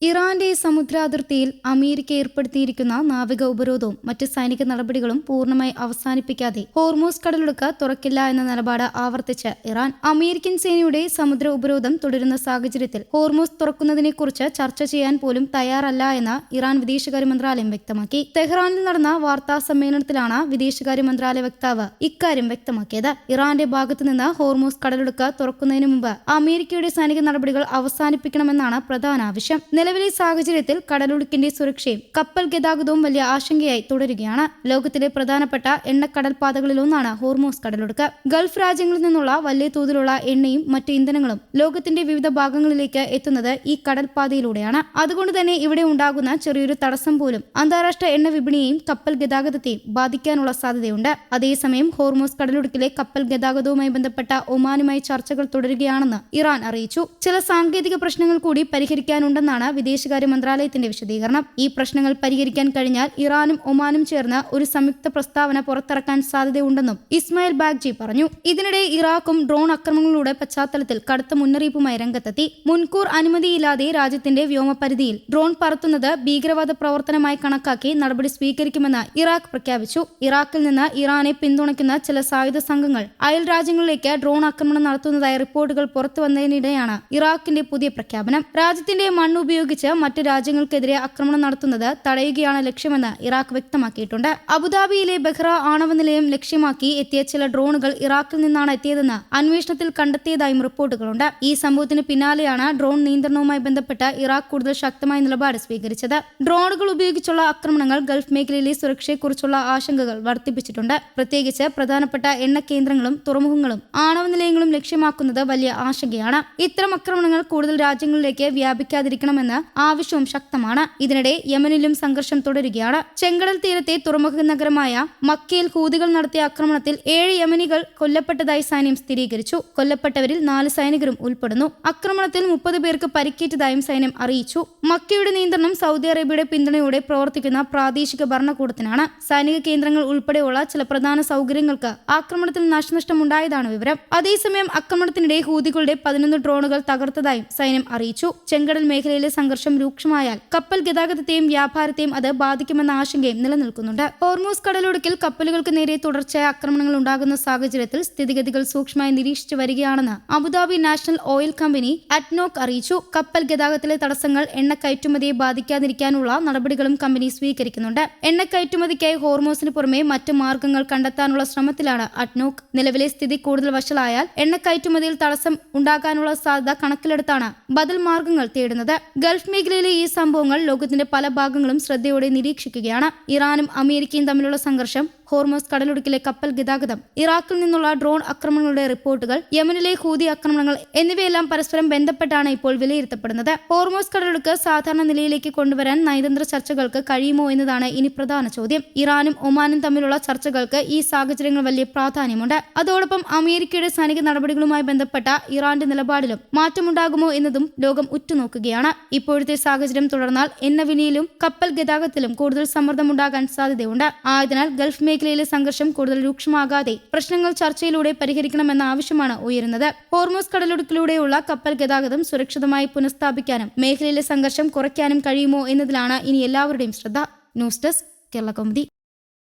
ഇറാന്റെ സമുദ്രാതിർത്തിയിൽ അമേരിക്ക ഏർപ്പെടുത്തിയിരിക്കുന്ന നാവിക ഉപരോധവും മറ്റ് സൈനിക നടപടികളും പൂർണ്ണമായി അവസാനിപ്പിക്കാതെ ഹോർമൂസ് കടലിടുക്ക് തുറക്കില്ല എന്ന നിലപാട് ആവർത്തിച്ച് ഇറാൻ. അമേരിക്കൻ സേനയുടെ സമുദ്ര ഉപരോധം തുടരുന്ന സാഹചര്യത്തിൽ ഹോർമൂസ് തുറക്കുന്നതിനെക്കുറിച്ച് ചർച്ച ചെയ്യാൻ പോലും തയ്യാറല്ല എന്ന് ഇറാൻ വിദേശകാര്യ മന്ത്രാലയം വ്യക്തമാക്കി. തെഹ്റാനിൽ നടന്ന വാർത്താ സമ്മേളനത്തിലാണ് വിദേശകാര്യ മന്ത്രാലയ വക്താവ് ഇക്കാര്യം വ്യക്തമാക്കിയത്. ഇറാന്റെ ഭാഗത്തുനിന്ന് ഹോർമൂസ് കടലിടുക്ക് തുറക്കുന്നതിന് മുമ്പ് അമേരിക്കയുടെ സൈനിക നടപടികൾ അവസാനിപ്പിക്കണമെന്നാണ് പ്രധാന ആവശ്യം. നിലവിലെ സാഹചര്യത്തിൽ കടലൊഴുക്കിന്റെ സുരക്ഷയും കപ്പൽ ഗതാഗതവും വലിയ ആശങ്കയായി തുടരുകയാണ്. ലോകത്തിലെ പ്രധാനപ്പെട്ട എണ്ണക്കടൽപാതകളിലൊന്നാണ് ഹോർമൂസ് കടലൊഴുക്ക്. ഗൾഫ് രാജ്യങ്ങളിൽ നിന്നുള്ള വലിയ തോതിലുള്ള എണ്ണയും മറ്റ് ഇന്ധനങ്ങളും ലോകത്തിന്റെ വിവിധ ഭാഗങ്ങളിലേക്ക് എത്തുന്നത് ഈ കടൽപാതയിലൂടെയാണ്. അതുകൊണ്ട് തന്നെ ഇവിടെ ഉണ്ടാകുന്ന ചെറിയൊരു തടസ്സം പോലും അന്താരാഷ്ട്ര എണ്ണ വിപണിയെയും കപ്പൽ ഗതാഗതത്തെയും ബാധിക്കാനുള്ള സാധ്യതയുണ്ട്. അതേസമയം ഹോർമൂസ് കടലൊഴുക്കിലെ കപ്പൽ ഗതാഗതവുമായി ബന്ധപ്പെട്ട ഒമാനുമായി ചർച്ചകൾ തുടരുകയാണെന്ന് ഇറാൻ അറിയിച്ചു. ചില സാങ്കേതിക പ്രശ്നങ്ങൾ കൂടി പരിഹരിക്കാനുണ്ടെന്നാണ് വിദേശകാര്യ മന്ത്രാലയത്തിന്റെ വിശദീകരണം. ഈ പ്രശ്നങ്ങൾ പരിഹരിക്കാൻ കഴിഞ്ഞാൽ ഇറാനും ഒമാനും ചേർന്ന് ഒരു സംയുക്ത പ്രസ്താവന പുറത്തിറക്കാൻ സാധ്യതയുണ്ടെന്നും ഇസ്മായിൽ ബാഗ്ചി പറഞ്ഞു. ഇതിനിടെ ഇറാഖും ഡ്രോൺ ആക്രമണങ്ങളുടെ പശ്ചാത്തലത്തിൽ കടുത്ത മുന്നറിയിപ്പുമായി രംഗത്തെത്തി. മുൻകൂർ അനുമതിയില്ലാതെ രാജ്യത്തിന്റെ വ്യോമപരിധിയിൽ ഡ്രോൺ പറത്തുന്നത് ഭീകരവാദ പ്രവർത്തനമായി കണക്കാക്കി നടപടി സ്വീകരിക്കുമെന്ന് ഇറാഖ് പ്രഖ്യാപിച്ചു. ഇറാഖിൽ നിന്ന് ഇറാനെ പിന്തുണയ്ക്കുന്ന ചില സായുധ സംഘങ്ങൾ അയൽ രാജ്യങ്ങളിലേക്ക് ഡ്രോൺ ആക്രമണം നടത്തുന്നതായ റിപ്പോർട്ടുകൾ പുറത്തുവന്നതിനിടെയാണ് ഇറാഖിന്റെ പുതിയ പ്രഖ്യാപനം. രാജ്യത്തിന്റെ മണ്ണ് ഉപയോഗിച്ച് മറ്റ് രാജ്യങ്ങൾക്കെതിരെ ആക്രമണം നടത്തുന്നത് തടയുകയാണ് ലക്ഷ്യമെന്ന് ഇറാഖ് വ്യക്തമാക്കിയിട്ടുണ്ട്. അബുദാബിയിലെ ബഹ്റ ആണവ നിലയം ലക്ഷ്യമാക്കി എത്തിയ ചില ഡ്രോണുകൾ ഇറാഖിൽ നിന്നാണ് എത്തിയതെന്ന് അന്വേഷണത്തിൽ കണ്ടെത്തിയതായും റിപ്പോർട്ടുകളുണ്ട്. ഈ സംഭവത്തിന് പിന്നാലെയാണ് ഡ്രോൺ നിയന്ത്രണവുമായി ബന്ധപ്പെട്ട് ഇറാഖ് കൂടുതൽ ശക്തമായ നിലപാട് സ്വീകരിച്ചത്. ഡ്രോണുകൾ ഉപയോഗിച്ചുള്ള ആക്രമണങ്ങൾ ഗൾഫ് മേഖലയിലെ സുരക്ഷയെക്കുറിച്ചുള്ള ആശങ്കകൾ വർദ്ധിപ്പിച്ചിട്ടുണ്ട്. പ്രത്യേകിച്ച് പ്രധാനപ്പെട്ട എണ്ണ കേന്ദ്രങ്ങളും തുറമുഖങ്ങളും ആണവ നിലയങ്ങളും ലക്ഷ്യമാക്കുന്നത് വലിയ ആശങ്കയാണ്. ഇത്തരം ആക്രമണങ്ങൾ കൂടുതൽ രാജ്യങ്ങളിലേക്ക് വ്യാപിക്കാതിരിക്കണമെന്ന് ആവശ്യവും ശക്തമാണ്. ഇതിനിടെ യമനിലും സംഘർഷം തുടരുകയാണ്. ചെങ്കടൽ തീരത്തെ തുറമുഖ നഗരമായ മക്കയിൽ ഹൂതികൾ നടത്തിയ ആക്രമണത്തിൽ 7 യമനികൾ കൊല്ലപ്പെട്ടതായി സൈന്യം സ്ഥിരീകരിച്ചു. കൊല്ലപ്പെട്ടവരിൽ 4 സൈനികരും ഉൾപ്പെടുന്നു. ആക്രമണത്തിൽ 30 പേർക്ക് പരിക്കേറ്റതായും സൈന്യം അറിയിച്ചു. മക്കയുടെ നിയന്ത്രണം സൗദി അറേബ്യയുടെ പിന്തുണയോടെ പ്രവർത്തിക്കുന്ന പ്രാദേശിക ഭരണകൂടത്തിനാണ്. സൈനിക കേന്ദ്രങ്ങൾ ഉൾപ്പെടെയുള്ള ചില പ്രധാന സൗകര്യങ്ങൾക്ക് ആക്രമണത്തിൽ നാശനഷ്ടമുണ്ടായതാണ് വിവരം. അതേസമയം ആക്രമണത്തിനിടെ ഹൂതികളുടെ 11 ഡ്രോണുകൾ തകർത്തതായും സൈന്യം അറിയിച്ചു. ചെങ്കടൽ മേഖലയിലെ സംഘർഷം രൂക്ഷമായാൽ കപ്പൽ ഗതാഗതത്തെയും വ്യാപാരത്തെയും അത് ബാധിക്കുമെന്ന ആശങ്കയും നിലനിൽക്കുന്നുണ്ട്. ഹോർമൂസ് കടലൊടുക്കിൽ കപ്പലുകൾക്ക് നേരെ തുടർച്ചയായ ആക്രമണങ്ങൾ ഉണ്ടാകുന്ന സാഹചര്യത്തിൽ സ്ഥിതിഗതികൾ സൂക്ഷ്മമായി നിരീക്ഷിച്ചു വരികയാണെന്ന് Abu Dhabi national oil company ADNOC അറിയിച്ചു. കപ്പൽ ഗതാഗതത്തിലെ തടസ്സങ്ങൾ എണ്ണ കയറ്റുമതിയെ ബാധിക്കാതിരിക്കാനുള്ള നടപടികളും കമ്പനി സ്വീകരിക്കുന്നുണ്ട്. എണ്ണ കയറ്റുമതിക്കായി ഹോർമൂസിന് പുറമെ മറ്റ് മാർഗങ്ങൾ കണ്ടെത്താനുള്ള ശ്രമത്തിലാണ് അഡ്നോക്. നിലവിലെ സ്ഥിതി കൂടുതൽ വഷളായാൽ എണ്ണ കയറ്റുമതിയിൽ തടസ്സം ഉണ്ടാകാനുള്ള സാധ്യത കണക്കിലെടുത്താണ് ബദൽ മാർഗങ്ങൾ തേടുന്നത്. ഗൾഫ് മേഖലയിലെ ഈ സംഭവങ്ങൾ ലോകത്തിന്റെ പല ഭാഗങ്ങളും ശ്രദ്ധയോടെ നിരീക്ഷിക്കുകയാണ്. ഇറാനും അമേരിക്കയും തമ്മിലുള്ള സംഘർഷം, ഹോർമൂസ് കടലൊടുക്കിലെ കപ്പൽ ഗതാഗതം, ഇറാഖിൽ നിന്നുള്ള ഡ്രോൺ ആക്രമണങ്ങളുടെ റിപ്പോർട്ടുകൾ, യമനിലെ ഹൂതി ആക്രമണങ്ങൾ എന്നിവയെല്ലാം പരസ്പരം ബന്ധപ്പെട്ടാണ് ഇപ്പോൾ വിലയിരുത്തപ്പെടുന്നത്. ഹോർമൂസ് കടലൊടുക്ക് സാധാരണ നിലയിലേക്ക് കൊണ്ടുവരാൻ നയതന്ത്ര ചർച്ചകൾക്ക് കഴിയുമോ എന്നതാണ് ഇനി പ്രധാന ചോദ്യം. ഇറാനും ഒമാനും തമ്മിലുള്ള ചർച്ചകൾക്ക് ഈ സാഹചര്യങ്ങൾ വലിയ പ്രാധാന്യമുണ്ട്. അതോടൊപ്പം അമേരിക്കയുടെ സൈനിക നടപടികളുമായി ബന്ധപ്പെട്ട ഇറാന്റെ നിലപാടിലും മാറ്റമുണ്ടാകുമോ എന്നതും ലോകം ഉറ്റുനോക്കുകയാണ്. ഇപ്പോഴത്തെ സാഹചര്യം തുടർന്നാൽ എണ്ണവിനിയിലും കപ്പൽ ഗതാഗതത്തിലും കൂടുതൽ സമ്മർദ്ദമുണ്ടാകാൻ സാധ്യതയുണ്ട്. ആയതിനാൽ ഗൾഫ് മേഖലയിലെ സംഘർഷം കൂടുതൽ രൂക്ഷമാകാതെ പ്രശ്നങ്ങൾ ചർച്ചയിലൂടെ പരിഹരിക്കണമെന്ന ആവശ്യമാണ് ഉയരുന്നത്. ഹോർമൂസ് കടലൊടുക്കിലൂടെയുള്ള കപ്പൽ ഗതാഗതം സുരക്ഷിതമായി പുനഃസ്ഥാപിക്കാനും മേഖലയിലെ സംഘർഷം കുറയ്ക്കാനും കഴിയുമോ എന്നതിലാണ് ഇനി എല്ലാവരുടെയും ശ്രദ്ധ. News desk Kerala Kaumudi.